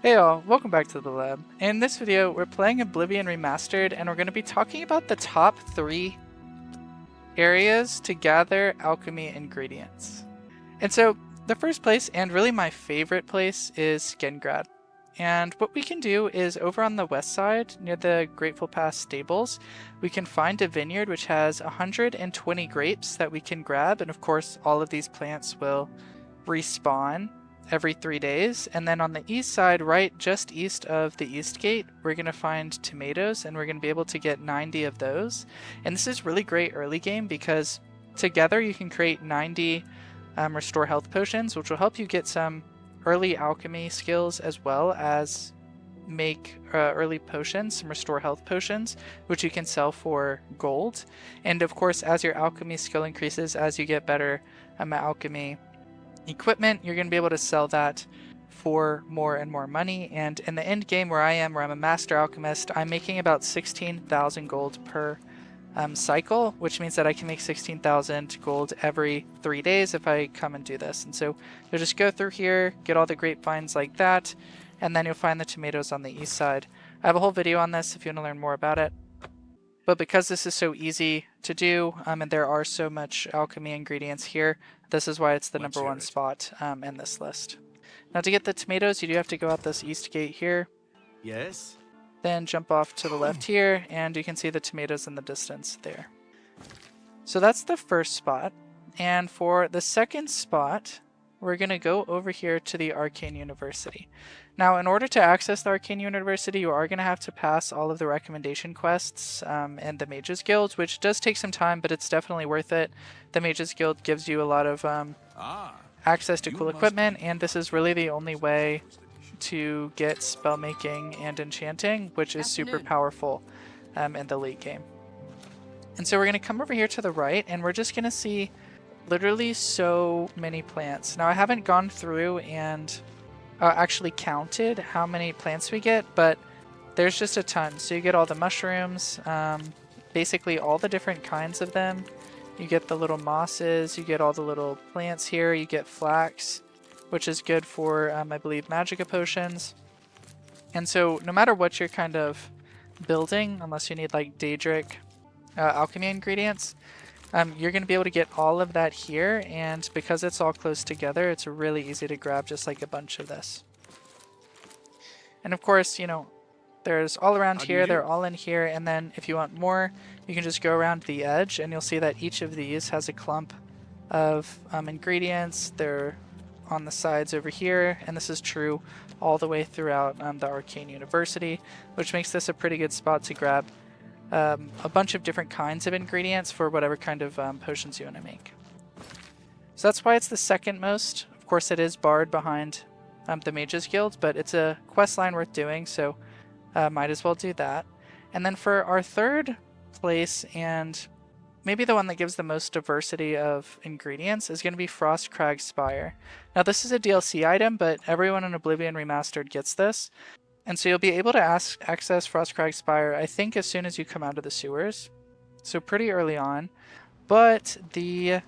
Hey all, welcome back to the lab. In this video, we're playing Oblivion Remastered, and we're going to be talking about the top 3 areas to gather alchemy ingredients. And so, the first place, and really my favorite place, is Skingrad. And what we can do is over on the west side, near the Grateful Pass stables, we can find a vineyard which has 120 grapes that we can grab, and of course all of these plants will respawn every 3 days. And then on the east side, right just east of the east gate, we're going to find tomatoes, and we're going to be able to get 90 of those. And this is really great early game because together you can create 90 restore health potions, which will help you get some early alchemy skills as well as make early potions, some restore health potions, which you can sell for gold. And of course, as your alchemy skill increases, as you get better alchemy equipment, you're going to be able to sell that for more and more money. And in the end game where I'm a master alchemist, I'm making about 16,000 gold per cycle, which means that I can make 16,000 gold every 3 days if I come and do this. And so you'll just go through here, get all the grapevines like that, and then you'll find the tomatoes on the east side. I have a whole video on this if you want to learn more about it. But because this is so easy to do, and there are so much alchemy ingredients here, this is why it's the Let's number hear one it. spot in this list. Now to get the tomatoes, you do have to go out this east gate here, Yes? then jump off to the left here, and you can see the tomatoes in the distance there. So that's the first spot. And for the second spot, we're going to go over here to the Arcane University. Now, in order to access the Arcane University, you are going to have to pass all of the recommendation quests and the Mages Guild, which does take some time, but it's definitely worth it. The Mages Guild gives you a lot of access to You cool must equipment, and this is really the only way to get spell making and enchanting, which is super powerful in the late game. And so we're going to come over here to the right, and we're just going to see literally so many plants. Now I haven't gone through and actually counted how many plants we get, but there's just a ton. So you get all the mushrooms, basically all the different kinds of them. You get the little mosses, you get all the little plants here, you get flax, which is good for, I believe, magicka potions. And so no matter what you're kind of building, unless you need like Daedric alchemy ingredients, you're going to be able to get all of that here, and because it's all close together, it's really easy to grab just like a bunch of this. And of course, you know, there's all around here, they're all in here, and then if you want more, you can just go around the edge, and you'll see that each of these has a clump of ingredients. They're on the sides over here, and this is true all the way throughout the Arcane University, which makes this a pretty good spot to grab a bunch of different kinds of ingredients for whatever kind of potions you want to make. So that's why it's the second most. Of course, it is barred behind the Mages Guild, but it's a quest line worth doing, so might as well do that. And then for our third place, and maybe the one that gives the most diversity of ingredients, is going to be Frostcrag Spire. Now this is a DLC item, but everyone in Oblivion Remastered gets this. And so you'll be able to access Frostcrag Spire, I think, as soon as you come out of the sewers. So pretty early on. But the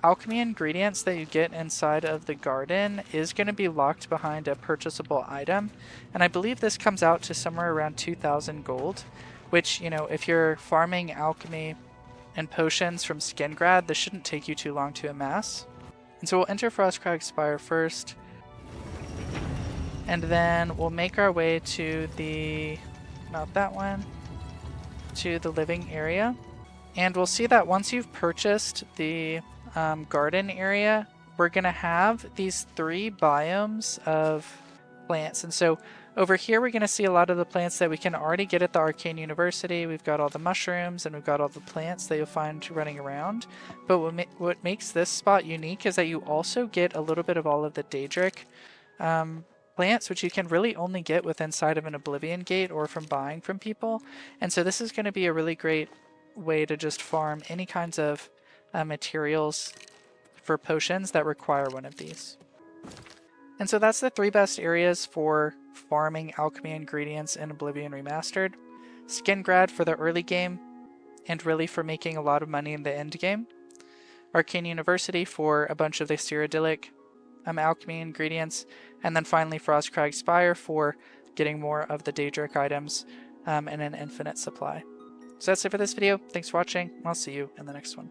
alchemy ingredients that you get inside of the garden is going to be locked behind a purchasable item. And I believe this comes out to somewhere around 2,000 gold, which, you know, if you're farming alchemy and potions from Skingrad, this shouldn't take you too long to amass. And so we'll enter Frostcrag Spire first. And then we'll make our way to the, not that one, to the living area. And we'll see that once you've purchased the garden area, we're going to have these 3 biomes of plants. And so over here, we're going to see a lot of the plants that we can already get at the Arcane University. We've got all the mushrooms and we've got all the plants that you'll find running around. But what makes this spot unique is that you also get a little bit of all of the Daedric plants, which you can really only get with inside of an Oblivion Gate or from buying from people. And so this is going to be a really great way to just farm any kinds of materials for potions that require one of these. And so that's the 3 best areas for farming alchemy ingredients in Oblivion Remastered. Skingrad for the early game, and really for making a lot of money in the end game. Arcane University for a bunch of the Cyrodiilic alchemy ingredients, and then finally Frostcrag Spire for getting more of the Daedric items and an infinite supply. So that's it for this video. Thanks for watching. I'll see you in the next one.